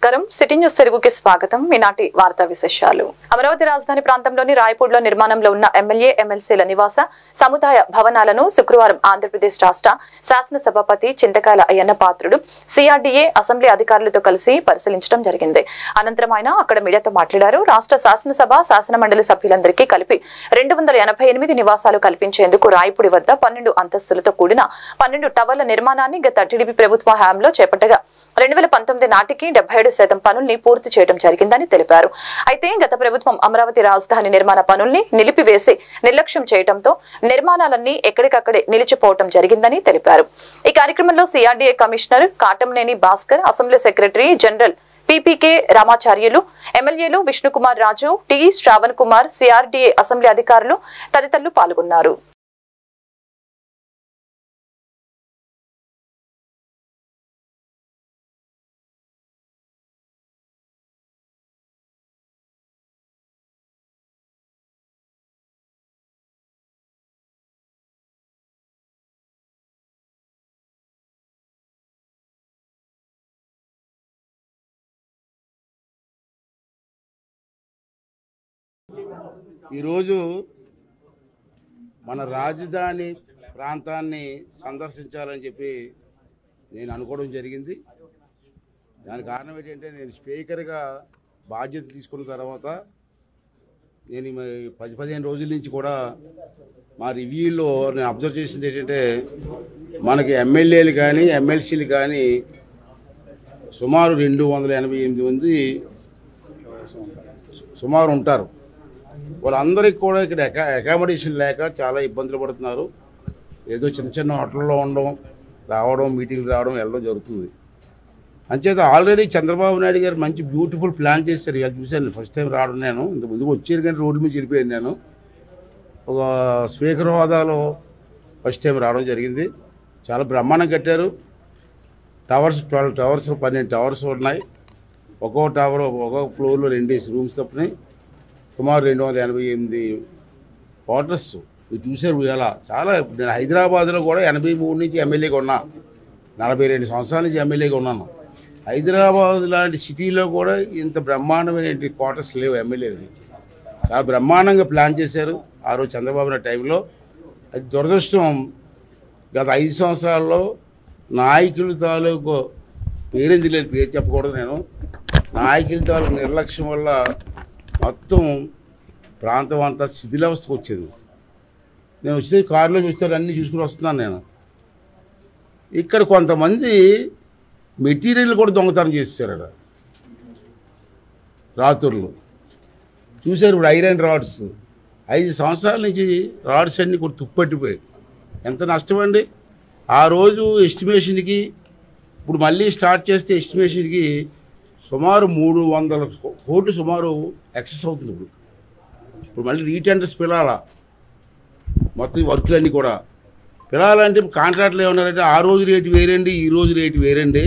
నమస్కారం city news తెలుగుకి స్వాగతం. ఈనాటి వార్తా విశేషాలు. అమరావతి రాజధాని ప్రాంతంలోని రాయపూర్లో నిర్మాణంలో ఉన్న ఎమ్మెల్యే ఎమ్మెల్సీల నివాస సముదాయ భవనాలను శుక్రవారం ఆంధ్రప్రదేశ్ రాష్ట్ర శాసన సభాపతి చింతకాయల అయ్యన్న పాత్రుడు సిఆర్డీఏ అసెంబ్లీ అధికారులతో కలిసి పరిశీలించడం జరిగింది. అనంతరం ఆయన అక్కడ మీడియాతో మాట్లాడారు. రాష్ట్ర శాసనసభ శాసన మండలి సభ్యులందరికీ కలిపి 288 నివాసాలు కల్పించేందుకు రాయపూడి వద్ద 12 అంతస్తులతో కూడిన 12 టవర్ల నిర్మాణాన్ని గత టీడీపీ ప్రభుత్వ హయాంలో చేపట్టగా 2019 నాటికి 77% పనుల్ని పూర్తి చేయడం జరిగిందని తెలిపారు. అయితే గత ప్రభుత్వం అమరావతి రాజధాని నిర్మాణ పనుల్ని నిలిపివేసి నిర్లక్ష్యం చేయడంతో నిర్మాణాలన్నీ ఎక్కడికక్కడే నిలిచిపోవడం జరిగిందని తెలిపారు. ఈ కార్యక్రమంలో CRDA commissioner Katamneni Bhaskar, assembly secretary general PPK Ramacharyulu, ఎమ్మెల్యేలు Vishnukumar Raju, T Sravan Kumar, CRDA assembly అధికారులు తదితరులు పాల్గొన్నారు. ఈరోజు మన రాజధాని ప్రాంతాన్ని సందర్శించాలని చెప్పి నేను అనుకోవడం జరిగింది. దానికి కారణం ఏంటంటే, నేను స్పీకర్గా బాధ్యత తీసుకున్న తర్వాత నేను 10-15 రోజుల నుంచి కూడా మా రివ్యూలో నేను అబ్జర్వ్ చేసింది ఏంటంటే, మనకి ఎమ్మెల్యేలు కానీ ఎమ్మెల్సీలు కానీ సుమారు 288 మంది సుమారు ఉంటారు. వాళ్ళందరికీ కూడా ఇక్కడ అకామిడేషన్ లేక చాలా ఇబ్బందులు పడుతున్నారు. ఏదో చిన్న చిన్న హోటల్లో ఉండడం, రావడం, మీటింగ్లు రావడం, వెళ్ళడం జరుగుతుంది. అంచేత ఆల్రెడీ చంద్రబాబు నాయుడు గారు మంచి బ్యూటిఫుల్ ప్లాన్ చేశారు. ఇలా చూశాను, ఫస్ట్ టైం రావడం. నేను ఇంత ముందుకు వచ్చారు కానీ రోడ్డు మీద వెళ్ళిపోయాను. నేను ఒక స్పీకర్ హోదాలో ఫస్ట్ టైం రావడం జరిగింది. చాలా బ్రహ్మాండం కట్టారు. టవర్స్ 12 టవర్స్ 12 టవర్స్ ఉన్నాయి. ఒక్కో టవర్ ఒక్కొక్క ఫ్లోర్లో 2 రూమ్స్ తప్పని సుమారు 288 క్వార్టర్స్. మీరు చూశారు ఇలా. చాలా నేను హైదరాబాద్లో కూడా 83 నుంచి ఎమ్మెల్యేగా ఉన్నా, 42 సంవత్సరాల నుంచి ఎమ్మెల్యేగా ఉన్నాను. హైదరాబాద్ లాంటి సిటీలో కూడా ఇంత బ్రహ్మాండమైన క్వార్టర్స్ లేవు ఎమ్మెల్యేలకి. చాలా బ్రహ్మాండంగా ప్లాన్ చేశారు ఆ రోజు చంద్రబాబు నాయుడు టైంలో. అది దురదృష్టం, గత 5 సంవత్సరాల్లో నాయకుల తాలూకు పేరేంది లేదు, పేరు చెప్పకూడదు. నేను నాయకుల తాలూకు నిర్లక్ష్యం వల్ల మొత్తం ప్రాంతం అంతా శిథిలావస్థకు వచ్చేది. నేను వచ్చే కారులో చూస్తారు, అన్నీ చూసుకుని వస్తున్నాను. నేను ఇక్కడ కొంతమంది మెటీరియల్ కూడా దొంగతనం చేసేసారు రాత్రులు. చూశారు ఇప్పుడు ఐరన్ రాడ్స్ 5 సంవత్సరాల నుంచి రాడ్స్ అన్నీ కూడా తుప్పట్టిపోయాయి. ఎంత నష్టం అండి. ఆ రోజు ఎస్టిమేషన్కి ఇప్పుడు మళ్ళీ స్టార్ట్ చేస్తే ఎస్టిమేషన్కి సుమారు 300 కోట్లు సుమారు ఎక్సెస్ అవుతుంది. ఇప్పుడు మళ్ళీ రీటెండర్స్ పిలాలా, మొత్తం వర్క్లన్నీ కూడా పిలాలంటే కాంట్రాక్ట్లు ఏమన్నారంటే, ఆ రోజు రేటు వేరండి, ఈ రోజు రేటు వేరండి,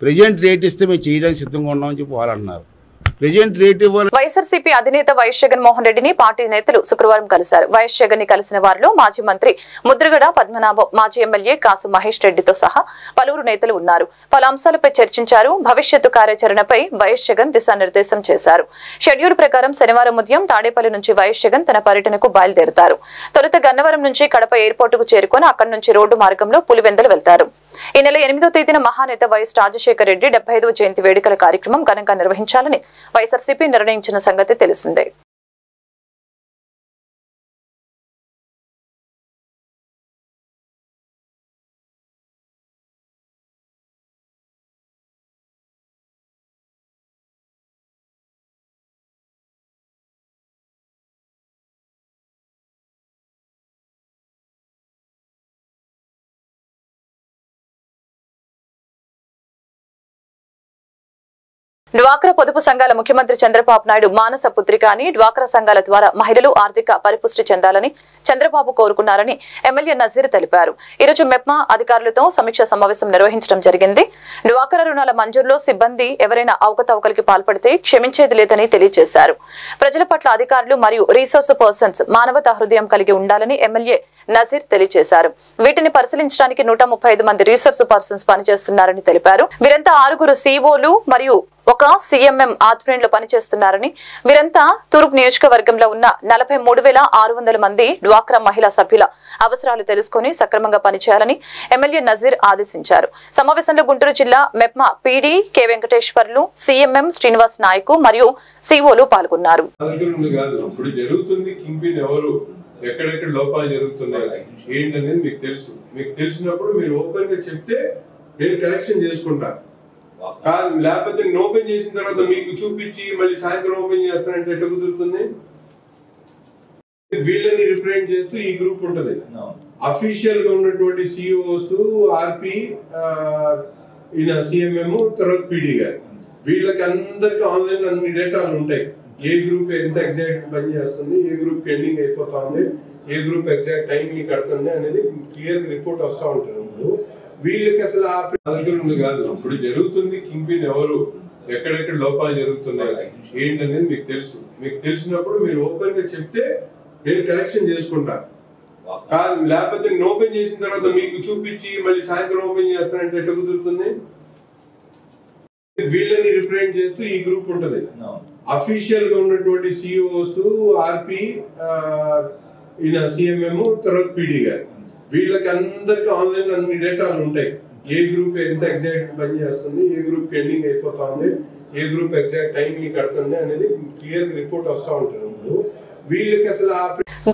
ప్రజెంట్ రేట్ ఇస్తే మేము చేయడానికి సిద్ధంగా ఉన్నామని చెప్పి వాళ్ళు అన్నారు. ప్రజెంట్ రేట్ ఇవ్వాలి. వైఎస్ఆర్సీపీ అధినేత వైఎస్ జగన్మోహన్ రెడ్డిని పార్టీ నేతలు శుక్రవారం కలిశారు. వైఎస్ జగన్ ని కలిసిన వారిలో మాజీ మంత్రి ముద్రగడ పద్మనాభం, మాజీ ఎమ్మెల్యే కాసు మహేష్ రెడ్డితో సహా పలువురు నేతలు ఉన్నారు. పలు అంశాలపై చర్చించారు. భవిష్యత్తు కార్యాచరణపై వైఎస్ జగన్ దిశానిర్దేశం చేశారు. షెడ్యూల్ ప్రకారం శనివారం ఉదయం తాడేపల్లి నుంచి వైఎస్ జగన్ తన పర్యటనకు బయలుదేరుతారు. తొలుత గన్నవరం నుంచి కడప ఎయిర్పోర్టుకు చేరుకుని అక్కడి నుంచి రోడ్డు మార్గంలో పులివెందులు వెళ్తారు. ఈ నెల 8వ తేదీన మహానేత వైఎస్ రాజశేఖర రెడ్డి 75వ జయంతి వేడుకల కార్యక్రమం ఘనంగా నిర్వహించాలని వైఎస్ఆర్సీపీ నిర్ణయించిన సంగతి తెలిసిందే. డ్వాక్రా పొదుపు సంఘాల ముఖ్యమంత్రి చంద్రబాబు నాయుడు మానస పుత్రిక అని డ్వాక్రా సంఘాల ద్వారా మహిళలు ఆర్థిక పరిపుష్టి చెందాలని చంద్రబాబు కోరుకున్నారని ఎమ్మెల్యే నజీర్ తెలిపారు. ఈ రోజు మెప్మా అధికారులతో సమీక్ష సమావేశం నిర్వహించడం జరిగింది. డ్వాక్రా రుణాల మంజూరులో సిబ్బంది ఎవరైనా అవకతవకలకి పాల్పడితే క్షమించేది లేదని తెలియజేశారు. ప్రజల పట్ల అధికారులు మరియు రీసోర్స్ పర్సన్స్ మానవతా హృదయం కలిగి ఉండాలని ఎమ్మెల్యే నజీర్ తెలియజేశారు. వీటిని పరిశీలించడానికి 135 మంది రీసోర్స్ పర్సన్స్ పనిచేస్తున్నారని తెలిపారు. వీరంతా 6 COలు మరియు ఒక సీఎంఎం ఆధ్వర్యంలో పనిచేస్తున్నారని, వీరంతా తూర్పు నియోజకవర్గంలో ఉన్న 43,600 మంది డ్వాక్రా మహిళా సభ్యుల అవసరాలు తెలుసుకుని సక్రమంగా పనిచేయాలని ఎమ్మెల్యే నజీర్ ఆదేశించారు. సమావేశంలో గుంటూరు జిల్లా MEPMA PD K Venkateswarlu, CMM Srinivas Nayak మరియు సిఓలు పాల్గొన్నారు. ఎక్కడెక్కడ లోపాలు జరుగుతున్నాయి ఏంటనేది మీకు తెలుసు. మీకు తెలిసినప్పుడు మీరు ఓపెన్ గా చెప్తే నేను కరెక్షన్ చేసుకుంటా. కాదు లేకపోతే నేను ఓపెన్ చేసిన తర్వాత మీకు చూపించి మళ్ళీ సాయంత్రం ఓపెన్ చేస్తానంటే ఎట్లా కుదురుతుంది? వీళ్ళని రిప్రజెంట్ చేస్తూ ఈ గ్రూప్ ఉంటది. అఫీషియల్ గా ఉన్నటువంటి సిఇఓస్, ఆర్పి, ఈయన సిఎంఎం, తర్వాత పీడీ గారు, వీళ్ళకి అందరికి ఆన్లైన్ అన్ని డేటాలు ఉంటాయి. ఏ గ్రూప్ ఎంత ఎగ్జాక్ట్ పని చేస్తుంది, ఏ గ్రూప్ ఎండింగ్ అయిపోతా ఉంది, ఏ గ్రూప్ ఎగ్జాక్ట్ టైం ని కడుతుంది అనేది క్లియర్ రిపోర్ట్ వస్తూ ఉంటుంది. వీళ్ళకి అసలు ఆ ఉంది కాదు. ఇప్పుడు జరుగుతుంది కింగ్ పిన్ ఎవరు, ఎక్కడెక్కడ లోపాలు జరుగుతున్నాయి ఏంటనేది మీకు తెలుసు. మీకు తెలిసినప్పుడు మీరు ఓపెన్ గా చెప్తే నేను కరెక్షన్ చేసుకుంటా. కాదు లేకపోతే నేను ఓపెన్ చేసిన తర్వాత మీకు చూపించి మళ్ళీ సాయంత్రం ఓపెన్ చేస్తానంటే ఎట్లా కుదురుతుంది? వీళ్ళని రిప్రజెంట్ చేస్తూ ఈ గ్రూప్ ఉంటది. అఫీషియల్ గా ఉన్నటువంటి సిఇఓస్, ఆర్పి, ఈయన సిఎంఎం, తర్వాత పీడీ గారు, వీళ్ళకి అందరికి ఆన్లైన్ అన్ని డేటాలు ఉంటాయి. ఏ గ్రూప్ ఎంత ఎగ్జాక్ట్ పని చేస్తుంది, ఏ గ్రూప్ ఎండింగ్ అయిపోతా ఉంది, ఏ గ్రూప్ ఎగ్జాక్ట్ టైం ని కడుతుంది అనేది క్లియర్ రిపోర్ట్ వస్తూ ఉంటుంది. వీళ్ళకి అసలు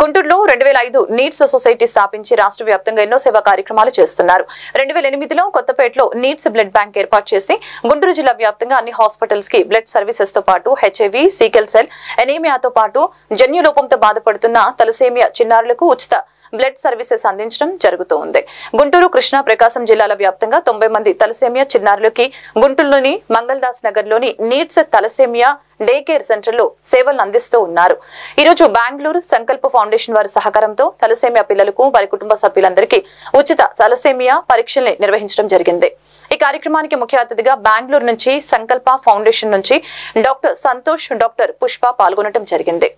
గుంటూరులో 2005 నీడ్స్ సొసైటీ స్థాపించి రాష్ట్ర వ్యాప్తంగా ఎన్నో సేవా కార్యక్రమాలు చేస్తున్నారు. 2008లో కొత్తపేటలో నీడ్స్ బ్లడ్ బ్యాంక్ ఏర్పాటు చేసి గుంటూరు జిల్లా వ్యాప్తంగా అన్ని హాస్పిటల్స్ కి బ్లడ్ సర్వీసెస్ తో పాటు హెచ్ఐవి, సీకెల్ సెల్ ఎనీమియాతో పాటు జన్యులోపంతో బాధపడుతున్న తలసేమియా చిన్నారులకు ఉచిత బ్లడ్ సర్వీసెస్ అందించడం జరుగుతోంది. గుంటూరు, కృష్ణా, ప్రకాశం జిల్లాల వ్యాప్తంగా 90 మంది తలసేమియా చిన్నారులకి గుంటూరులోని మంగళదాస్ నగర్ లోని Needs thalassaemia day care centre లో సేవలను అందిస్తూ ఉన్నారు. ఈ రోజు బెంగళూరు సంకల్ప ఫౌండేషన్ వారి సహకారంతో తలసేమియా పిల్లలకు వారి కుటుంబ సభ్యులందరికీ ఉచిత తలసేమియా పరీక్షల్ని నిర్వహించడం జరిగింది. ఈ కార్యక్రమానికి ముఖ్య అతిథిగా బెంగళూరు నుంచి సంకల్ప ఫౌండేషన్ నుంచి డాక్టర్ సంతోష్, డాక్టర్ పుష్ప పాల్గొనడం జరిగింది.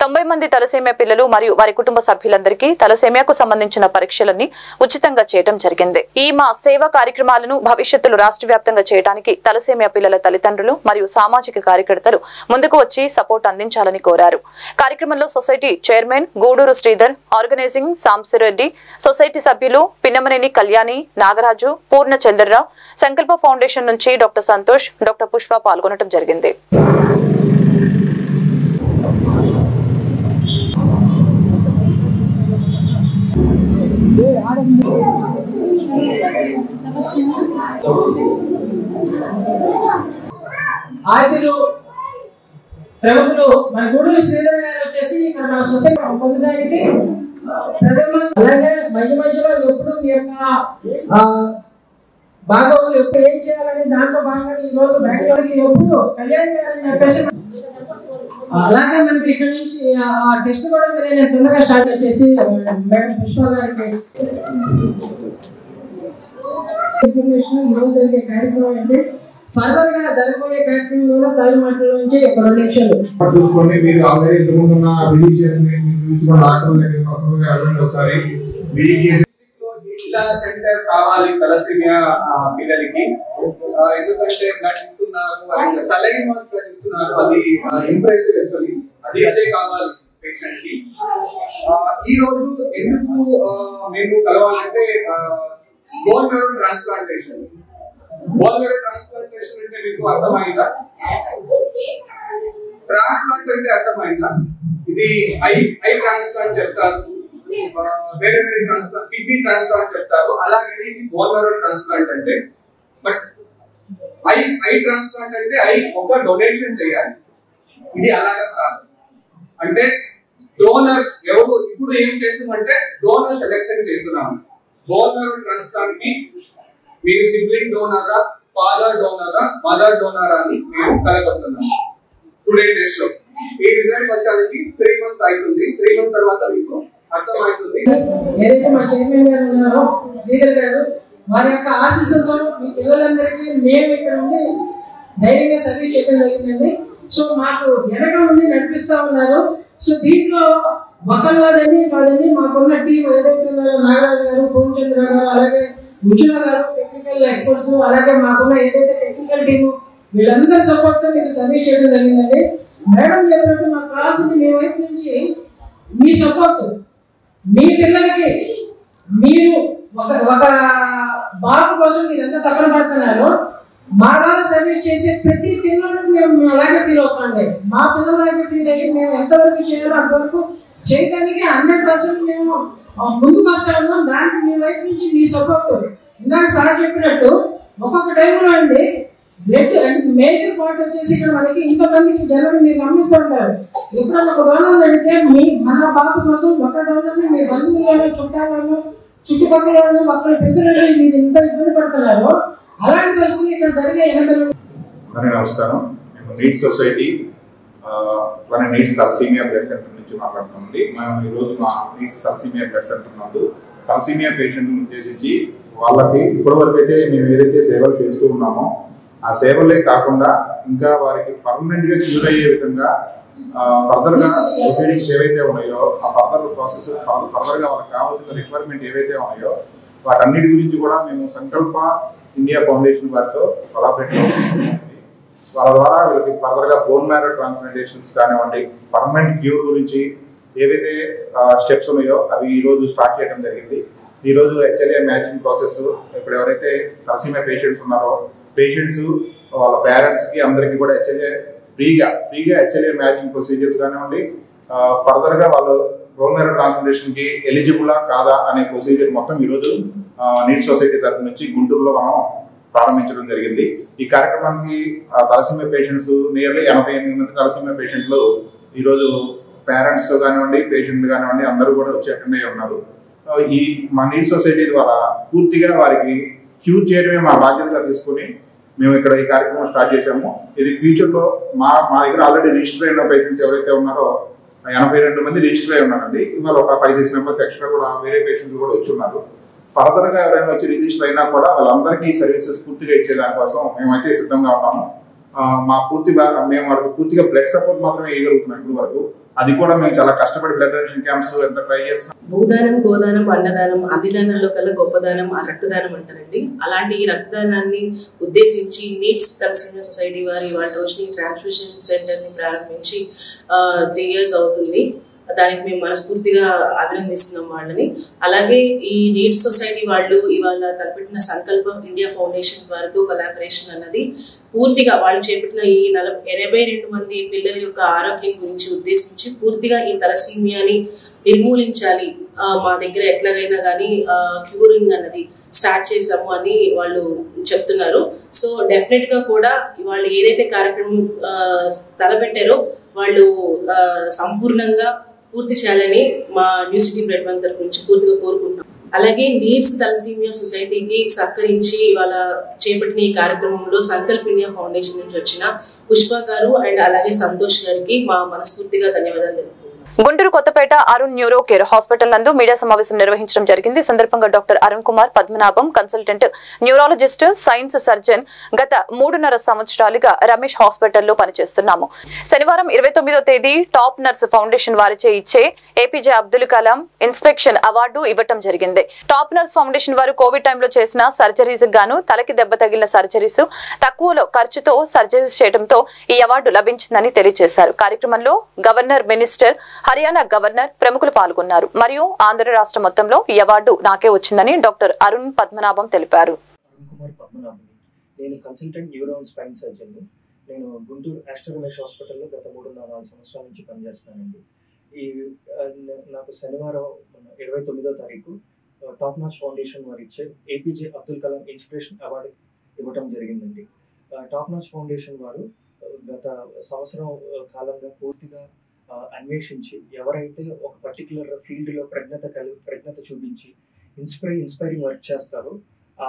90 మంది తలసేమియా పిల్లలు మరియు వారి కుటుంబ సభ్యులందరికీ తలసేమియాకు సంబంధించిన పరీక్షలన్నీ ఉచితంగా చేయడం జరిగింది. ఈ మా సేవా కార్యక్రమాలను భవిష్యత్తులో రాష్ట్ర వ్యాప్తంగా చేయడానికి తలసేమియా పిల్లల తల్లిదండ్రులు మరియు సామాజిక కార్యకర్తలు ముందుకు వచ్చి సపోర్ట్ అందించాలని కోరారు. కార్యక్రమంలో society chairman Guduru Sridhar, organising Sambasireddy, society సభ్యులు పిన్నమనేని కళ్యాణి, నాగరాజు, పూర్ణ చంద్రరావు, సంకల్ప ఫౌండేషన్ నుంచి డాక్టర్ సంతోష్, డాక్టర్ పుష్ప పాల్గొనడం జరిగింది. ఆదిలో ప్రముఖులు మన గూడూరు శ్రీధర్ గారు వచ్చేసి ఇక్కడ మన సొసైటీ పొందడానికి అలాగే మధ్య మధ్యలో ఎప్పుడు మీ యొక్క బాగోగులు ఎప్పుడు ఏం చేయాలని దాంట్లో భాగంగా ఈ రోజు బెంగళూరుకి ఎప్పుడు కళ్యాణ్ గారు అని చెప్పేసి అలాగే మనకి ఇక్కడ నుంచి ఆ టెస్ట్ కూడా నేను తొందరగా స్టార్ట్ చేసి మేడం పుష్ప గారికి ఇన్ఫర్మేషన్ ఈ రోజు జరిగే కార్యక్రమం ఏంటి, ఫర్దర్ గా జరగబోయే కార్యక్రమంలో సాయి మాటల నుంచి 2 నిమిషాలు చూసుకోండి. మీరు ఆల్రెడీ ఇంతకుముందు ఉన్న రిలీజియస్ డాక్టర్ దగ్గర ఒకసారి ఇట్లా సెంటర్ కావాలి తలసేమియా పిల్లలకి. ఎందుకంటే బ్లడ్ ఇస్తున్నారు అండ్ సలైన్ బ్లడ్ ఇస్తున్నారు, అది ఇంప్రెసివ్ యాక్చువల్లీ, అదే కావాలి పేషెంట్ కి. ఈ రోజు ఎందుకు మేము కలవాలంటే bone marrow transplantation. Bone marrow transplantation అంటే మీకు అర్థమైందా? ట్రాన్స్ప్లాంట్ అంటే అర్థమైందా? ఇది ఐ ట్రాన్స్ప్లాంట్ చెప్తారు, వేరే వేరే ట్రాన్స్ప్లాంట్, కిడ్నీ ట్రాన్స్ప్లాంట్ చెప్తారు. అలాగే ఇది బోన్ మ్యారో ట్రాన్స్ప్లాంట్ అంటే, బట్ ఐ ట్రాన్స్ప్లాంట్ అంటే ఐ ఒక డొనేషన్ చేయాలి. ఇది అలాగా కాదు. అంటే డోనర్ ఎవరు ఇప్పుడు ఏం చేస్తామంటే డోనర్ సెలెక్షన్ చేస్తున్నాము. బోన్ మ్యారో ట్రాన్స్ప్లాంట్ కి మీరు సిబ్లింగ్ డోనరా, ఫాదర్ డోనరా, మదర్ డోనరా అని మేము కలగొడుతున్నాము. టుడే టెస్ట్ లో ఈ రిజల్ట్ వచ్చడానికి 3 months అవుతుంది. 3 months తర్వాత మీకు అర్థమవుతుంది. ఏదైతే మా చైర్మన్ గారు ఉన్నారో శ్రీధర్ గారు, వారి యొక్క ఆశీస్సులతో మీ పిల్లలందరికీ మేము ఇక్కడ ఉండి ధైర్యంగా సర్వీస్ చేయడం జరిగిందండి. సో మాకు వెనక నుండి నడిపిస్తా ఉన్నారు. సో దీంట్లో ఒకళ్ళదని కాదని మాకున్న టీం ఏదైతే ఉన్నారో నాగరాజు గారు, పూర్ణచంద్ర గారు, అలాగే ఉజ్వల గారు టెక్నికల్ ఎక్స్పర్ట్స్, అలాగే మాకున్న ఏదైతే టెక్నికల్ టీము వీళ్ళందరి సపోర్ట్తో మీకు సర్వీస్ చేయడం జరిగిందండి. మేడం చెప్పినట్టు నాకు కావాల్సింది మీ వైపు నుంచి మీ సపోర్ట్. మీ పిల్లలకి మీరు ఒక బాబు కోసం మీరు ఎంత తప్పన పడుతున్నారో మా ద్వారా సర్వీస్ చేసే ప్రతి పిల్లలకు మేము అలాగే ఫీల్ అవుతాండి. మా పిల్లలాగే ఫీల్ అయ్యి మేము ఎంతవరకు చేయాలో అంతవరకు చేయడానికి 100% మేము ముందుకు వస్తా ఉన్నాం. దానికి మీ వైపు నుంచి మీ సపోర్ట్. ఇందాక సార్ చెప్పినట్టు ఒక్కొక్క టైంలో అండి బ్లడ్ మేజర్ పార్ట్ వచ్చేసి ఇక్కడ మనకి ఇంతమందికి జనం మీరు గమనిస్తుంటారు. ఎప్పుడన్నా ఒక డోనర్ అడిగితే మన బాబు కోసం ఒక డోనర్ని మీ బంధువులను చుట్టాలను చుట్టుపక్కల మక్కలు పెంచడానికి మీరు ఇంత ఇబ్బంది పడుతున్నారు. అలాంటి పరిస్థితులు ఇక్కడ జరిగే 80. నమస్కారం. మేము needs society needs thalassaemia blood centre నుంచి మాట్లాడుతామండి. మేము ఈరోజు మా నీడ్స్ తలసీమియా బ్లడ్ సెంటర్ నందు తలసీమియా పేషెంట్ని ఉద్దేశించి వాళ్ళకి ఇప్పటివరకు అయితే మేము ఏదైతే సేవలు చేస్తూ ఉన్నామో ఆ సేవలే కాకుండా ఇంకా వారికి పర్మనెంట్గా క్యూర్ అయ్యే విధంగా ఫర్దర్గా ప్రొసీడింగ్స్ ఏవైతే ఉన్నాయో ఆ ఫర్దర్గా వాళ్ళకి కావాల్సిన రిక్వైర్మెంట్ ఏవైతే ఉన్నాయో వాటన్నిటి గురించి కూడా మేము సంకల్ప ఇండియా ఫౌండేషన్ వారితో కొలాబరేట్ చేస్తున్నామండి. వాళ్ళ ద్వారా వీళ్ళకి ఫర్దర్గా బోన్ మ్యారో ట్రాన్స్ప్లాంటేషన్స్ కానివ్వండి, పర్మనెంట్ క్యూర్ గురించి ఏవైతే స్టెప్స్ ఉన్నాయో అవి ఈరోజు స్టార్ట్ చేయడం జరిగింది. ఈరోజు హెచ్ఎల్ఏ మ్యాచింగ్ ప్రాసెస్ ఇప్పుడు ఎవరైతే తలసీమియా పేషెంట్స్ ఉన్నారో పేషెంట్స్ వాళ్ళ పేరెంట్స్కి అందరికీ కూడా ఫ్రీగా హెచ్ఎల్ఏ మ్యాచింగ్ ప్రొసీజర్స్ కానివ్వండి, ఫర్దర్గా వాళ్ళు బోన్ మ్యారో ట్రాన్స్ప్లాంటేషన్కి ఎలిజిబులా కాదా అనే ప్రొసీజర్ మొత్తం ఈరోజు నీడ్స్ సొసైటీ తరఫు నుంచి గుంటూరులో మనం ప్రారంభించడం జరిగింది. ఈ కార్యక్రమానికి తలసీమియా పేషెంట్స్ నియర్లీ 88 మంది తలసీమియా పేషెంట్లు ఈరోజు పేరెంట్స్తో కానివ్వండి, పేషెంట్లు కానివ్వండి అందరూ కూడా వచ్చి అటెండ్ అయ్యి ఉన్నారు. ఈ మా నీడ్స్ సొసైటీ ద్వారా పూర్తిగా వారికి క్యూర్ చేయడమే మా బాధ్యతగా తీసుకుని మేము ఇక్కడ ఈ కార్యక్రమం స్టార్ట్ చేశాము. ఇది ఫ్యూచర్లో మా దగ్గర ఆల్రెడీ రిజిస్టర్ అయిన పేషెంట్స్ ఎవరైతే ఉన్నారో 82 మంది రిజిస్టర్ అయి ఉన్నారండి. ఇవాళ ఒక 5-6 మెంబర్స్ ఎక్స్ట్రా కూడా వేరే పేషెంట్లు కూడా వచ్చి ఉన్నారు. ఫర్దర్గా ఎవరైనా వచ్చి రిజిస్టర్ అయినా కూడా వాళ్ళందరికీ సర్వీసెస్ పూర్తిగా ఇచ్చే దానికోసం మేమైతే సిద్ధంగా ఉన్నాము. మా మేము వాళ్ళకి పూర్తిగా బ్లడ్ సపోర్ట్ మాత్రమే ఇవ్వగలుగుతున్నాం ఇప్పుడు వరకు. అది కూడా మేము చాలా కష్టపడి బ్లడ్ డొనేషన్ క్యాంప్స్ ఎంత ట్రై చేస్తున్నాం. భూదానం, గోదానం, అన్నదానం, అధిదానంలో కల్లా గొప్పదానం ఆ రక్తదానం అంటారండి. అలాంటి ఈ రక్తదానాన్ని ఉద్దేశించి నీడ్స్ తలసీమియా సొసైటీ వారి వాళ్ళ రోజుని ట్రాన్స్ఫ్యూషన్ సెంటర్ని ప్రారంభించి 3 years అవుతుంది. దానికి మేము మనస్ఫూర్తిగా అభినందిస్తున్నాం వాళ్ళని. అలాగే ఈ నీడ్స్ సొసైటీ వాళ్ళు ఇవాళ తలపెట్టిన సంకల్పం ఇండియా ఫౌండేషన్ వారితో కొలాబరేషన్ అన్నది పూర్తిగా వాళ్ళు చేపట్టిన ఈ 82 మంది పిల్లల యొక్క ఆరోగ్యం గురించి ఉద్దేశించి పూర్తిగా ఈ తలసీమియాని నిర్మూలించాలి, మా దగ్గర ఎట్లాగైనా కానీ క్యూరింగ్ అన్నది స్టార్ట్ చేసాము అని వాళ్ళు చెప్తున్నారు. సో డెఫినెట్గా కూడా వాళ్ళు ఏదైతే కార్యక్రమం తలపెట్టారో వాళ్ళు సంపూర్ణంగా పూర్తి చేయాలని మా న్యూ సిటీ బ్లడ్ బ్యాంక్ తరఫు నుంచి పూర్తిగా కోరుకుంటున్నాం. అలాగే నీడ్స్ తలసీమియా సొసైటీకి సహకరించి వాళ్ళ చేపట్టిన ఈ కార్యక్రమంలో సంకల్ప్ ఇండియా ఫౌండేషన్ నుంచి వచ్చిన పుష్ప గారు అండ్ అలాగే సంతోష్ గారికి మా మనస్ఫూర్తిగా ధన్యవాదాలు తెలుపుతున్నాం. Guntur Kothapeta Arun neuro care hospital నందు మీడియా సమావేశం నిర్వహించడం జరిగింది. సందర్భంగా doctor Arun Kumar Padmanabham consultant neurologist, science surgeon, గత 3.5 సంవత్సరాలుగా రమేష్ హాస్పిటల్లో పనిచేస్తున్నాము. శనివారం 29వ తేదీ టాప్ నర్స్ ఫౌండేషన్ వారిచే ఇచ్చే APJ Abdul Kalam inspection award ఇవ్వటం జరిగింది. టాప్ నర్స్ ఫౌండేషన్ వారు కోవిడ్ టైంలో చేసిన సర్జరీస్ గాను తలకి దెబ్బ తగిలిన సర్జరీస్ తక్కువలో ఖర్చుతో సర్జరీస్ చేయడంతో ఈ అవార్డు లభించిందని తెలియజేశారు. కార్యక్రమంలో గవర్నర్, మినిస్టర్, హర్యానా గవర్నర్ ప్రముఖులు పాల్గొన్నారు. మరియు ఆంధ్ర రాష్ట్ర మొత్తంలో ఈ అవార్డు నాకే వచ్చిందని డాక్టర్ అరుణ్ పద్మనాభం తెలిపారు. నేను కన్సల్టెంట్ న్యూరో స్పైన్ సర్జన్. నేను గుంటూరు ఆస్టర్ రమేష్ హాస్పిటల్లో గత 3.5 సంవత్సరాల నుంచి పనిచేస్తున్నానండి. నాకు శనివారం 29వ తారీఖు టాప్ నాచ్ ఫౌండేషన్ వారు ఇచ్చే APJ Abdul Kalam inspiration award ఇవ్వటం జరిగిందండి. టాప్ నాచ్ ఫౌండేషన్ వారు గత సంవత్సరం కాలంగా పూర్తిగా అన్వేషించి ఎవరైతే ఒక పర్టికులర్ ఫీల్డ్లో ప్రజ్ఞత చూపించి ఇన్స్పైరింగ్ వర్క్ చేస్తారో ఆ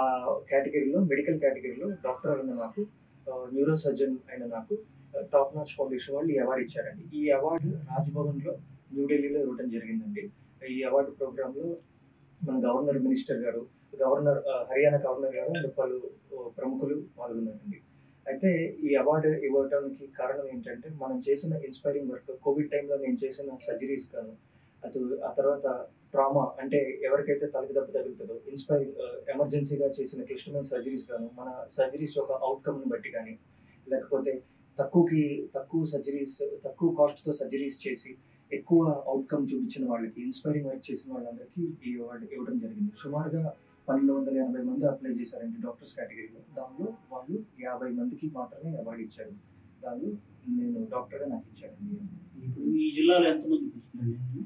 కేటగిరీలో, మెడికల్ కేటగిరీలో డాక్టర్ అయిన నాకు, న్యూరో సర్జన్ అయిన నాకు టాప్ నాచ్ ఫౌండేషన్ వాళ్ళు ఈ అవార్డు ఇచ్చారండి. ఈ అవార్డు రాజ్భవన్లో న్యూఢిల్లీలో ఇవ్వడం జరిగిందండి. ఈ అవార్డు ప్రోగ్రాంలో మన గవర్నర్, మినిస్టర్ గారు, హర్యానా గవర్నర్ గారు అండ్ పలు ప్రముఖులు పాల్గొన్నారండి. అయితే ఈ అవార్డు ఇవ్వడానికి కారణం ఏంటంటే మనం చేసిన ఇన్స్పైరింగ్ వర్క్, కోవిడ్ టైంలో నేను చేసిన సర్జరీస్ గాను, ఆ తర్వాత ట్రామా అంటే ఎవరికైతే తలకి దెబ్బ తగులుతుందో ఎమర్జెన్సీగా చేసిన క్లిష్టమైన సర్జరీస్ గాను, మన సర్జరీస్ యొక్క అవుట్కమ్ని బట్టి కానీ, లేకపోతే తక్కువ సర్జరీస్, తక్కువ కాస్ట్తో సర్జరీస్ చేసి ఎక్కువ అవుట్కమ్ చూపించిన వాళ్ళకి, ఇన్స్పైరింగ్ వర్క్ చేసిన వాళ్ళందరికీ ఈ అవార్డు ఇవ్వడం జరిగింది. సుమారుగా 1280 మంది అప్లై చేశారండి డాక్టర్స్ కేటగిరీలో. దానిలో వాళ్ళు 50 మందికి మాత్రమే అవార్డు ఇచ్చారు. దానిలో నేను డాక్టర్గా నాకు ఇచ్చారండి. ఇప్పుడు ఈ జిల్లాలో ఎంతమంది వచ్చిందండి?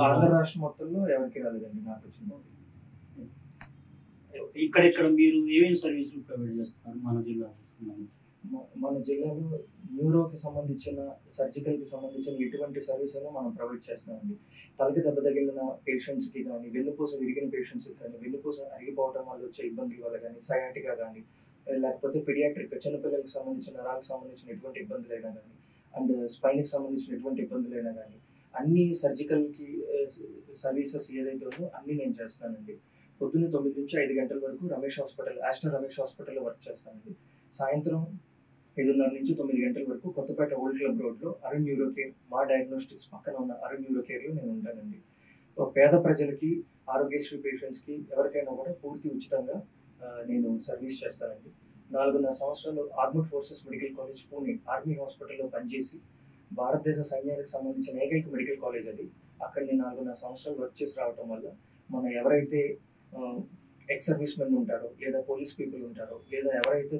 ఆంధ్ర రాష్ట్రం మొత్తంలో ఎవరికి రాలేదండి, నాకు వచ్చింది. ఇక్కడ మీరు ఏమేమి సర్వీసులు ప్రొవైడ్ చేస్తున్నారు మన జిల్లాలో? న్యూరోకి సంబంధించిన, సర్జికల్కి సంబంధించిన ఎటువంటి సర్వీస్ అయినా మనం ప్రొవైడ్ చేస్తున్నామండి. తలకి దెబ్బ తగిలిన పేషెంట్స్కి కానీ, వెన్నుపూస విరిగిన పేషెంట్స్కి కానీ, వెన్నుపూస అరిగిపోవడం వల్ల వచ్చే ఇబ్బందుల వల్ల కానీ, సయాటికా కానీ, లేకపోతే పిడియాట్రిక్ చిన్నపిల్లలకు సంబంధించిన నరాలకు సంబంధించిన ఎటువంటి ఇబ్బందులైనా కానీ, అండ్ స్పైన్కి సంబంధించిన ఎటువంటి ఇబ్బందులైనా కానీ, అన్ని సర్జికల్కి సర్వీసెస్ ఏదైతే ఉందో అన్నీ నేను చేస్తున్నానండి. పొద్దున్న 9 నుంచి 5 గంటల వరకు ఆస్టర్ రమేష్ హాస్పిటల్లో వర్క్ చేస్తానండి. సాయంత్రం 5:30 నుంచి 9 గంటల వరకు కొత్తపేట ఓల్డ్ క్లబ్ రోడ్లో అరుణ్ న్యూరో కేర్, మా డయాగ్నోస్టిక్స్ పక్కన ఉన్న అరుణ్ న్యూరో కేర్లో నేను ఉంటానండి. పేద ప్రజలకి, ఆరోగ్యశ్రీ పేషెంట్స్కి ఎవరికైనా కూడా పూర్తి ఉచితంగా నేను సర్వీస్ చేస్తానండి. 4.5 సంవత్సరాలు armed forces medical college Pune army హాస్పిటల్లో పనిచేసి, భారతదేశ సైన్యానికి సంబంధించిన ఏకైక మెడికల్ కాలేజ్ అది. అక్కడ నేను 4.5 సంవత్సరాలు వర్క్ చేసి రావటం వల్ల మన ఎవరైతే ఎక్స్ సర్వీస్ మెన్ ఉంటారో, లేదా పోలీస్ పీపుల్ ఉంటారో, లేదా ఎవరైతే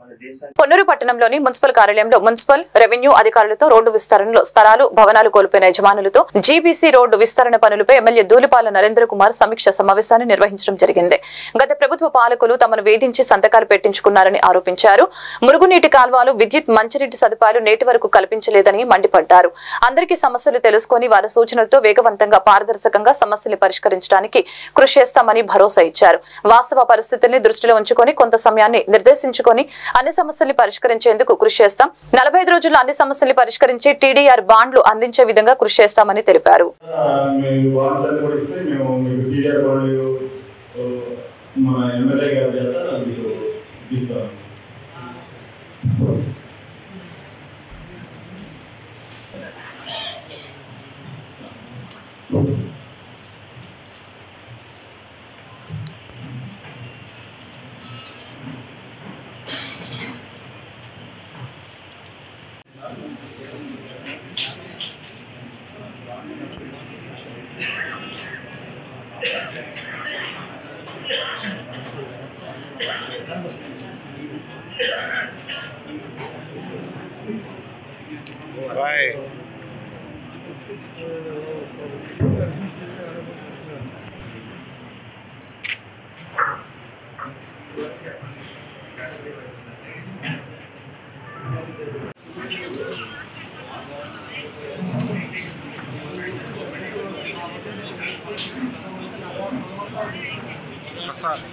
మన దేశాన్ని పొన్నూరు పట్టణంలోని మున్సిపల్ కార్యాలయంలో మున్సిపల్ రెవెన్యూ అధికారులతో రోడ్డు విస్తరణలో స్థలాలు, భవనాలు కోల్పోయిన యజమానులతో జీబీసీ రోడ్డు విస్తరణ పనులపై ఎమ్మెల్యే ధూళిపాల నరేంద్ర కుమార్ సమీక్ష సమావేశాన్ని నిర్వహించడం జరిగింది. గత ప్రభుత్వ పాలకులు తమను వేధించి సంతకాలు పెట్టించుకున్నారని ఆరోపించారు. మురుగునీటి కాల్వలు, విద్యుత్, మంచినీటి సదుపాయాలు నేటి వరకు కల్పించలేదని మండిపడ్డారు. అందరికీ సమస్యలు తెలుసుకుని వారి సూచనలతో వేగవంతంగా, పారదర్శకంగా సమస్యలు పరిష్కరించడానికి కృషి చేస్తామని భరోసా ఇచ్చారు. వాస్తవ పరిస్థితుల్ని దృష్టిలో ఉంచుకొని కొంత సమయాన్ని నిర్దేశించుకొని అన్ని సమస్యల్ని పరిష్కరించేందుకు కృషి చేస్తాం. 45 రోజుల్లో అన్ని సమస్యల్ని పరిష్కరించి టీడీఆర్ బాండ్లు అందించే విధంగా కృషి చేస్తామని తెలిపారు.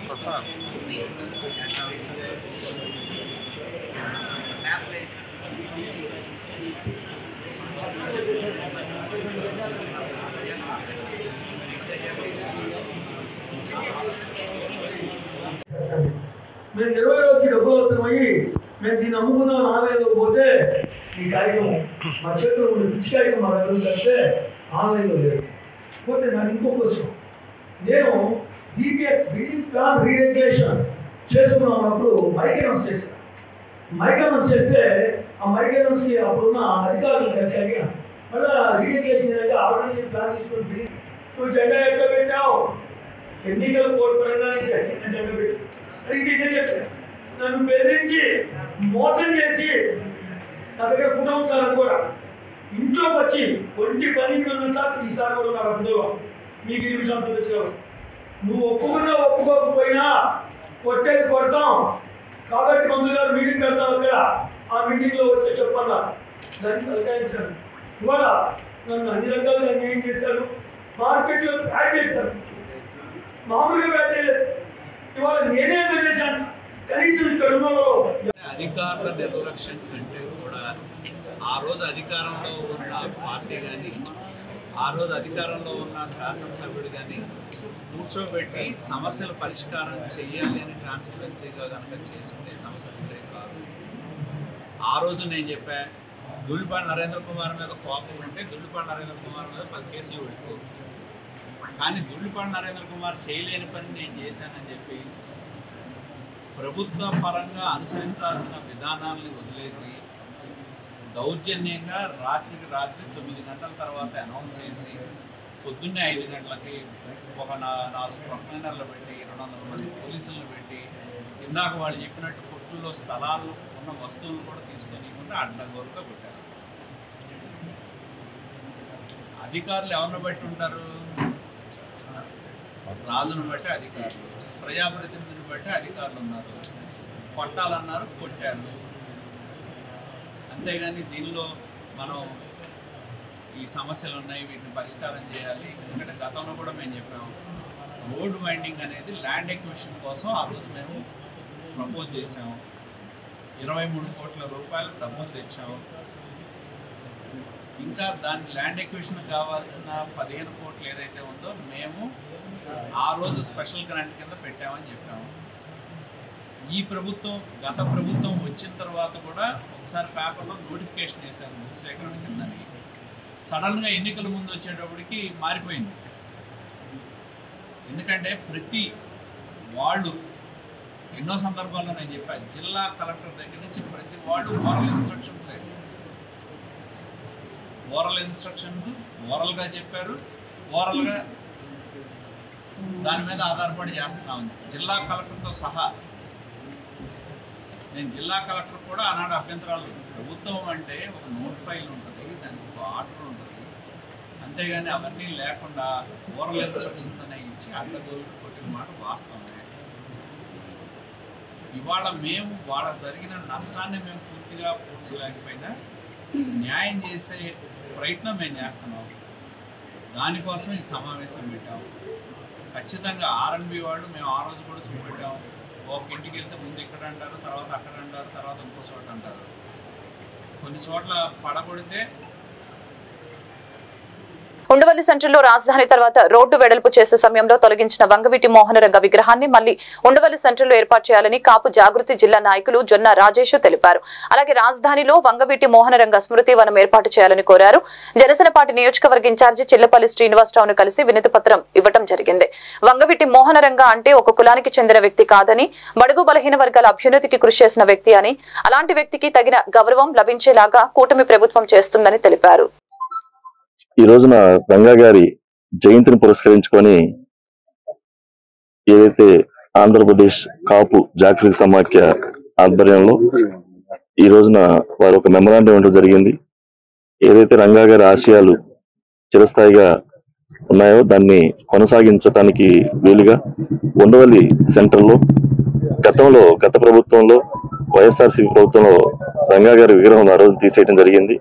ప్రసాద్ మేము 20 రోజులకి డబ్బులు అవసరమయ్యి మేము దీన్ని అమ్ముకుందాం ఆన్లైన్లో పోతే ఈ కార్యక్రమం మా చేతిలో ఉండే పిచ్చి కార్యక్రమం మా దగ్గర కలిస్తే ఆన్లైన్లో లేదు. పోతే నాకు ఇంకో క్వశ్చన్, నేను డిపిఎస్ బిల్డింగ్ ప్లాన్ రీరెగ్యులేషన్ చేసుకున్నప్పుడు మైక్ అనౌన్స్ చేస్తే ఆ మైక్ అనౌన్స్కి అప్పుడున్న అధికారులు కలిసి అడిగిన మళ్ళీ రీరెగ్యులేషన్ ఏదైతే ఆల్రెడీ ప్లాన్ తీసుకుని నువ్వు జెండా ఎట్లా పెట్టావు, ఎన్నికల కోర్టు పరంగా జెండా పెట్టి అడిగితే ఇదే చెప్పారు. నన్ను బెదిరించి మోసం చేసి నా దగ్గర ఫోటో సార్ అది కూడా ఇంట్లోకి వచ్చి 12 సార్లు ఈసారి కూడా నాకు ఫోటో మీకు 2 నిమిషాలు చూపించగలవు. నువ్వు ఒప్పుకున్నా ఒప్పుకోకపోయినా కొట్టేది కొడతాం కాబట్టి మంత్రులు గారు మీటింగ్ పెడతాం అక్కడ, ఆ మీటింగ్లో వచ్చి చెప్పన్నా దాన్ని తలకాయించాను. ఇవాళ నన్ను అన్ని రకాలుగా అన్యాయం చేశారు, మార్కెట్లో బ్యాట్ చేశారు, మామూలుగా బ్యాట్ చేయలేదు. ఇవాళ నేనే ఎంత చేశాను కనీసం ఇక్కడ అధికారుల నిర్లక్ష్యం కంటే కూడా ఆ రోజు అధికారంలో ఉన్న పార్టీ కానీ, ఆ రోజు అధికారంలో ఉన్న శాసనసభ్యుడు కానీ కూర్చోబెట్టి సమస్యల పరిష్కారం చేయాలి అని ట్రాన్స్పరెన్సీగా కనుక చేసుకునే సమస్యలే కాదు. ఆ రోజు నేను చెప్పా, ధూళిపాల నరేంద్ర కుమార్ మీద కోపం ఉంటే ధూళిపాల నరేంద్ర కుమార్ మీద 10 కేసులు పెట్టుకో, కానీ ధూళిపాల నరేంద్ర కుమార్ చేయలేని పని నేను చేశానని చెప్పి ప్రభుత్వ పరంగా అనుసరించాల్సిన విధానాలను వదిలేసి దౌర్జన్యంగా రాత్రికి రాత్రి 9 గంటల తర్వాత అనౌన్స్ చేసి పొద్దున్నే 5 గంటలకి ఒక 4 ప్రొక్లైనర్లు పెట్టి 200 మంది పోలీసులను పెట్టి ఇందాక వాళ్ళు చెప్పినట్టు కొట్టుల్లో స్థలాలు ఉన్న వస్తువులు కూడా తీసుకొని అడ్డగోలుగా పెట్టారు. అధికారులు ఎవరిని బట్టి ఉంటారు? రాజును బట్టి అధికారులు, ప్రజాప్రతినిధిని బట్టి అధికారులు ఉన్నారు. కొట్టాలన్నారు, కొట్టారు. అంతేగాని దీనిలో మనం ఈ సమస్యలు ఉన్నాయి, వీటిని పరిష్కారం చేయాలి. ఎందుకంటే గతంలో కూడా మేము చెప్పాము, రోడ్ వైండింగ్ అనేది ల్యాండ్ ఎక్విజిషన్ కోసం ఆ రోజు మేము ప్రపోజ్ చేసాము. 23 కోట్ల రూపాయలు డబ్బులు తెచ్చాము. ఇంకా దాని ల్యాండ్ ఎక్విజిషన్ కావాల్సిన 15 కోట్లు ఏదైతే ఉందో మేము ఆ రోజు స్పెషల్ గ్రాంట్ కింద పెట్టామని చెప్పాము. ఈ ప్రభుత్వం, గత ప్రభుత్వం వచ్చిన తర్వాత కూడా ఒకసారి పేపర్లో నోటిఫికేషన్ చేశారు భూసేకరణ కిందని. సడన్గా ఎన్నికల ముందు వచ్చేటప్పటికి మారిపోయింది. ఎందుకంటే ప్రతి వాళ్ళు ఎన్నో సందర్భాల్లో నేను చెప్పాను, జిల్లా కలెక్టర్ దగ్గర నుంచి ప్రతి వాళ్ళు ఓరల్ ఇన్స్ట్రక్షన్స్ ఓరల్గా చెప్పారు, ఓరల్గా దాని మీద ఆధారపడి చేస్తున్నాం. జిల్లా కలెక్టర్తో సహా నేను జిల్లా కలెక్టర్ కూడా ఆనాడు అభ్యంతరాలు, ప్రభుత్వం అంటే ఒక నోట్ ఫైల్ ఉంటుంది, దానికి ఒక ఆర్డర్ ఉంటుంది, అంతేగాని అవన్నీ లేకుండా ఓరల్ ఇన్స్ట్రక్షన్స్ అనేవి ఇచ్చి అడ్డగోలు కొట్టిన మాట వాస్తవమే. ఇవాళ మేము వాళ్ళ జరిగిన నష్టాన్ని మేము పూర్తిగా పూడ్చలేకపోయినా న్యాయం చేసే ప్రయత్నం మేము చేస్తున్నాం. దానికోసం ఈ సమావేశం పెట్టాము. ఖచ్చితంగా ఆర్ఎన్బి వాళ్ళు మేము ఆ రోజు కూడా చూపెట్టాము. ఒక ఇంటికి వెళ్తే ముందు ఇక్కడ అంటారు, తర్వాత అక్కడ అంటారు, తర్వాత ఇంకో చోట అంటారు. కొన్ని చోట్ల పడగొడితే ఉండవల్లి సెంటర్లో రాజధాని తర్వాత రోడ్డు వెడల్పు చేసే సమయంలో తొలగించిన వంగవీటి మోహనరంగ విగ్రహాన్ని మళ్లీ ఉండవల్లి సెంటర్లో ఏర్పాటు చేయాలని కాపు జాగృతి జిల్లా నాయకులు జొన్న రాజేష్ తెలిపారు. అలాగే రాజధానిలో వంగవీటి మోహనరంగ స్మృతి వనం ఏర్పాటు చేయాలని కోరారు. జనసేన పార్టీ నియోజకవర్గ ఇన్ఛార్జి చిల్లపల్లి శ్రీనివాసరావును కలిసి వినతి పత్రం ఇవ్వడం జరిగింది. వంగవీటి మోహనరంగ అంటే ఒక కులానికి చెందిన వ్యక్తి కాదని, బడుగు బలహీన వర్గాల అభ్యున్నతికి కృషి చేసిన వ్యక్తి అని, అలాంటి వ్యక్తికి తగిన గౌరవం లభించేలాగా కూటమి ప్రభుత్వం చేస్తుందని తెలిపారు. ఈ రోజున రంగా గారి జయంతిని పురస్కరించుకొని ఏదైతే ఆంధ్రప్రదేశ్ కాపు జాగృతి సమాఖ్య ఆధ్వర్యంలో ఈ రోజున వారు ఒక మెమరాండం ఇవ్వడం జరిగింది. ఏదైతే రంగా గారి ఆశయాలు చిరస్థాయిగా ఉన్నాయో దాన్ని కొనసాగించడానికి వీలుగా ఉండవల్లి సెంటర్లో గత ప్రభుత్వంలో వైఎస్ఆర్సీపీ ప్రభుత్వంలో రంగా గారి విగ్రహం ఆ రోజు తీసేయడం జరిగింది.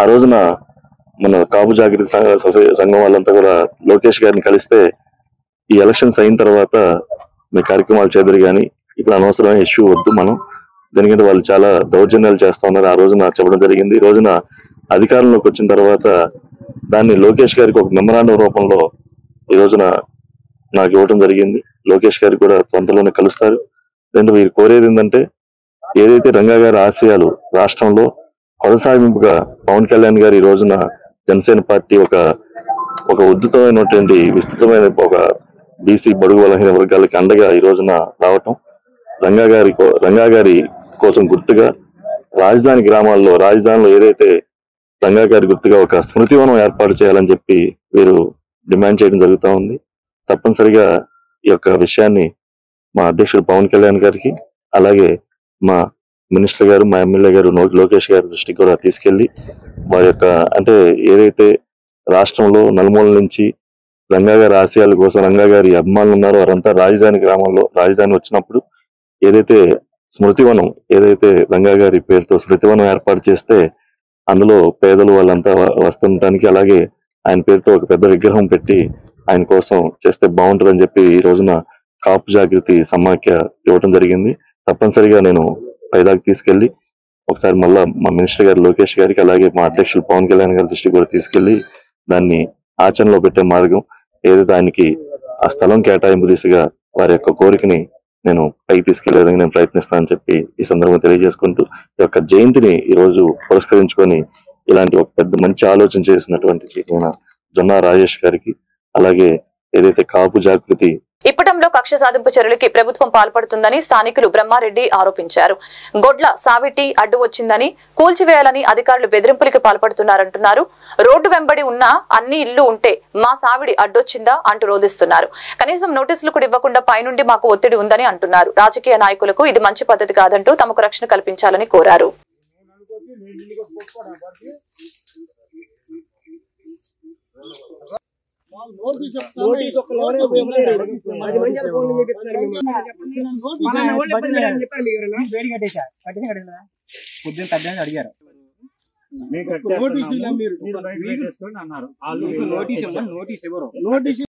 ఆ రోజున మన కాపు జాగృతి సంఘం వాళ్ళంతా కూడా లోకేష్ గారిని కలిస్తే ఈ ఎలక్షన్స్ అయిన తర్వాత మీ కార్యక్రమాలు చేద్దరు కానీ ఇప్పుడు అనవసరమైన ఇష్యూ వద్దు మనం, ఎందుకంటే వాళ్ళు చాలా దౌర్జన్యాలు చేస్తా ఉన్నారు ఆ రోజున చెప్పడం జరిగింది. ఈ రోజున అధికారంలోకి వచ్చిన తర్వాత దాన్ని లోకేష్ గారికి ఒక మెమరాండం రూపంలో ఈ రోజున నాకు ఇవ్వడం జరిగింది. లోకేష్ గారికి కూడా త్వరలోనే కలుస్తారు. రెండు వీరు కోరేది ఏంటంటే ఏదైతే రంగా గారి ఆశయాలు రాష్ట్రంలో కొనసాగింపుగా పవన్ కళ్యాణ్ గారు ఈ రోజున జనసేన పార్టీ ఒక ఉద్ధృతమైనటువంటి విస్తృతమైన ఒక బీసీ బడుగు బలహీన వర్గాలకి అండగా ఈ రోజున రావటం, రంగా గారి కోసం గుర్తుగా రాజధానిలో ఏదైతే రంగా గారి గుర్తుగా ఒక స్మృతివనం ఏర్పాటు చేయాలని చెప్పి వీరు డిమాండ్ చేయడం జరుగుతూ ఉంది. తప్పనిసరిగా ఈ యొక్క విషయాన్ని మా అధ్యక్షుడు పవన్ కళ్యాణ్ గారికి, అలాగే మా మినిస్టర్ గారు, మా ఎమ్మెల్యే గారు లోకేష్ గారి దృష్టికి కూడా తీసుకెళ్లి వారి యొక్క అంటే ఏదైతే రాష్ట్రంలో నలుమూల నుంచి రంగా గారి ఆశయాల కోసం రంగా గారి అభిమానులు ఉన్నారో వారంతా రాజధాని వచ్చినప్పుడు ఏదైతే స్మృతివనం, ఏదైతే రంగా గారి పేరుతో స్మృతివనం ఏర్పాటు చేస్తే అందులో పేదలు వాళ్ళంతా వస్తుండటానికి, అలాగే ఆయన పేరుతో ఒక పెద్ద విగ్రహం పెట్టి ఆయన కోసం చేస్తే బాగుంటుందని చెప్పి ఈ రోజున కాపు జాగృతి సమాఖ్య ఇవ్వడం జరిగింది. తప్పనిసరిగా నేను పైదాకా తీసుకెళ్లి ఒకసారి మళ్ళా మా మినిస్టర్ గారు లోకేష్ గారికి, అలాగే మా అధ్యక్షులు పవన్ కళ్యాణ్ గారి దృష్టికి కూడా తీసుకెళ్లి దాన్ని ఆచరణలో పెట్టే మార్గం ఏదైతే ఆయనకి ఆ స్థలం కేటాయింపు దిశగా వారి యొక్క కోరికని నేను పైకి తీసుకెళ్లే విధంగా నేను ప్రయత్నిస్తానని చెప్పి ఈ సందర్భంగా తెలియజేసుకుంటూ ఈ యొక్క జయంతిని ఈ రోజు పురస్కరించుకొని ఇలాంటి ఒక పెద్ద మంచి ఆలోచన చేసినటువంటి జొన్న రాజేష్ గారికి, అలాగే ఏదైతే కాపు జాగృతి ఇప్పటంలో కక్ష సాధింపు చర్యలకి ప్రభుత్వం పాల్పడుతుందని స్థానికులు బ్రహ్మారెడ్డి ఆరోపించారు. గొడ్ల సావిటి అడ్డు వచ్చిందని కూల్చివేయాలని అధికారులు బెదిరింపులకి పాల్పడుతున్నారంటున్నారు. రోడ్డు వెంబడి ఉన్న అన్ని ఇళ్లు ఉంటే మా సావిడి అడ్డొచ్చిందా అంటూ రోధిస్తున్నారు. కనీసం నోటీసులు కూడా ఇవ్వకుండా పైనుండి మాకు ఒత్తిడి ఉందని అంటున్నారు. రాజకీయ నాయకులకు ఇది మంచి పద్ధతి కాదంటూ తమకు రక్షణ కల్పించాలని కోరారు. అడిగారు నోటీస్ ఎవరు నోటీస్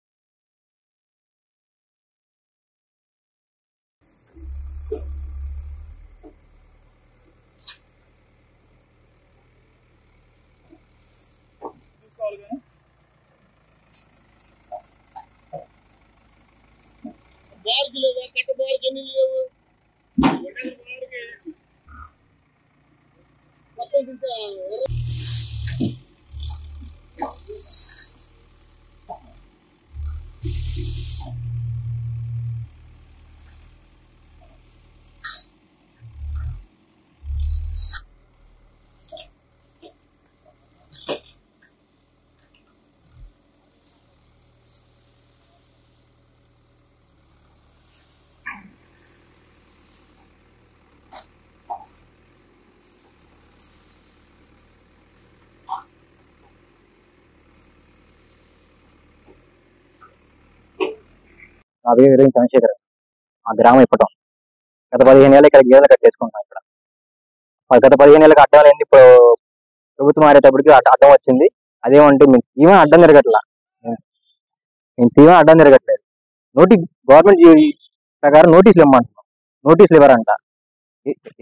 నా పేరు వీరేంద్ర చంద్రశేఖర్. ఆ గ్రామం ఇప్పటం గత 15 ఏళ్ళ ఇక్కడ గేదెలు కట్టేసుకుంటున్నాం. ఇక్కడ గత 15 ఏళ్ళకి అడ్డం లేని ఇప్పుడు ప్రభుత్వం మారేటప్పటికి అడ్డం వచ్చింది. అదేమంటే మేము తీవా అడ్డం తిరగట్లా, మేము తీవా అడ్డం తిరగట్లేదు. గవర్నమెంట్ ప్రకారం నోటీసులు ఇవ్వమంటున్నాం, నోటీసులు ఇవ్వరంట.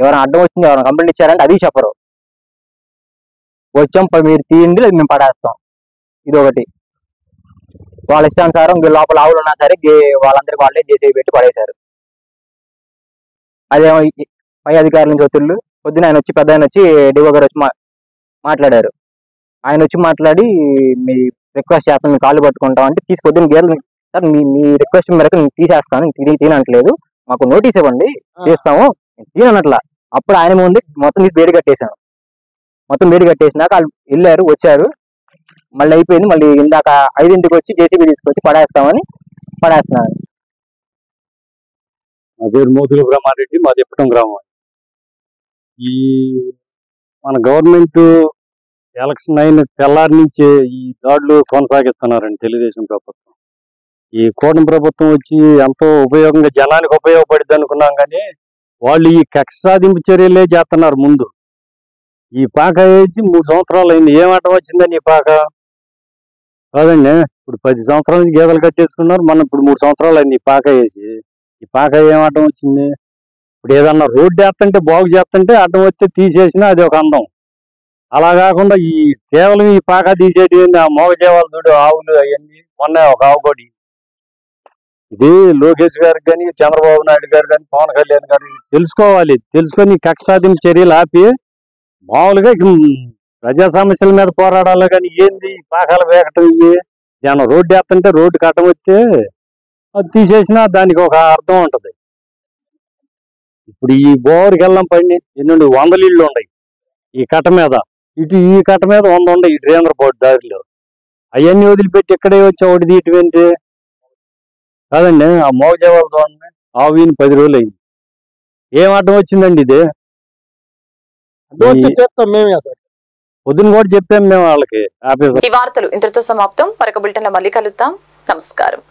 ఎవరైనా అడ్డం వచ్చింది, ఎవరైనా కంప్లైంట్ ఇచ్చారంటే అది చెప్పరు. వచ్చాం మీరు తీయండి, లేదు మేము పడేస్తాం. ఇది ఒకటి. వాళ్ళ ఇష్టానుసారం లోపల ఆవులు ఉన్నా సరే వాళ్ళందరికీ వాళ్ళే జేసీబీ పెట్టి పడేశారు. అదేమో పై అధికారుల నుంచి ఒత్తిళ్ళు. పొద్దున ఆయన వచ్చి పెద్ద ఆయన వచ్చి డిఓ గారు వచ్చి మాట్లాడారు. ఆయన వచ్చి మాట్లాడి మీ రిక్వెస్ట్ చేస్తాను, మీ కాళ్ళు పట్టుకుంటాం అంటే తీసుకొద్దు గేర్లు సార్ మీ రిక్వెస్ట్ మేరకు నేను తీసేస్తాను, తినట్లేదు, మాకు నోటీస్ ఇవ్వండి చేస్తాము, తినట్లా. అప్పుడు ఆయన ముందు మొత్తం తీసి బేడి కట్టేశాను. మొత్తం బేడి కట్టేసినాక వాళ్ళు వెళ్ళారు, వచ్చారు, మళ్ళీ అయిపోయింది. మళ్ళీ ఇందాక 5ంటికి వచ్చి జేసీబీ తీసుకొచ్చి పడేస్తామని పడేస్తున్నాను. నా పేరు మోతుల బ్రహ్మారెడ్డి, మాది ఇప్పటం గ్రామం. ఈ మన గవర్నమెంట్ ఎలక్షన్ అయిన తెల్లారి నుంచే ఈ దాడులు కొనసాగిస్తున్నారండి తెలుగుదేశం ప్రభుత్వం. ఈ కూటమి ప్రభుత్వం వచ్చి ఎంతో ఉపయోగంగా జనానికి ఉపయోగపడిద్ది అనుకున్నాం, కానీ వాళ్ళు ఈ కక్ష సాధింపు చర్యలే చేస్తున్నారు. ముందు ఈ పాక వేసి 3 సంవత్సరాలు అయింది. ఏం ఆటం వచ్చిందని ఈ పాక కాదండి. ఇప్పుడు 10 సంవత్సరాల నుంచి గేదెలు కట్టేసుకున్నారు, మనం ఇప్పుడు 3 సంవత్సరాలు అయింది ఈ పాక వేసి. ఈ పాక ఏం ఆటం వచ్చింది? ఇప్పుడు ఏదన్నా రోడ్డు వేస్తుంటే బాగు చేస్తుంటే అడ్డం వస్తే తీసేసినా అది ఒక అందం. అలా కాకుండా ఈ కేవలం ఈ పాక తీసేటి ఆ మోగజీవాలు చూడు, ఆవులు అవన్నీ. మొన్న ఒక ఆవు కొడి ఇది లోకేష్ గారికి కానీ చంద్రబాబు నాయుడు గారు కానీ పవన్ కళ్యాణ్ గారు తెలుసుకోవాలి. తెలుసుకొని కక్ష సాధింపు చర్యలు ఆపి మామూలుగా ప్రజా సమస్యల మీద పోరాడాలి. కానీ ఏంది పాకాలు వేకటం? ఇవి జనం రోడ్డు వేస్తుంటే రోడ్డు కట్టం వస్తే అది తీసేసినా దానికి ఒక అర్థం ఉంటుంది. ఇప్పుడు ఈ బోరుకి వెళ్ళం పడిని ఎన్నుండి 100 ఇళ్ళు ఉన్నాయి ఈ కట్ట మీద. ఈ కట్ట మీద 100 ఉన్నాయి ఈ డ్రైవర్ బోర్డు దారిలో. అవన్నీ వదిలిపెట్టి ఇక్కడే వచ్చి ఒకటి తీయటమేంటి కాదండి. ఆ మోగజేవాళ్ళు చూడండి, ఆవు 10 రోజులు అయింది. ఏం అడ్డం వచ్చిందండి ఇది? పొద్దున కూడా చెప్పాము మేము వాళ్ళకి. ఈ వార్తలు ఇంతటితో సమాప్తం. మరొక బులెటిన్లో మళ్ళీ కలుద్దాం. నమస్కారం.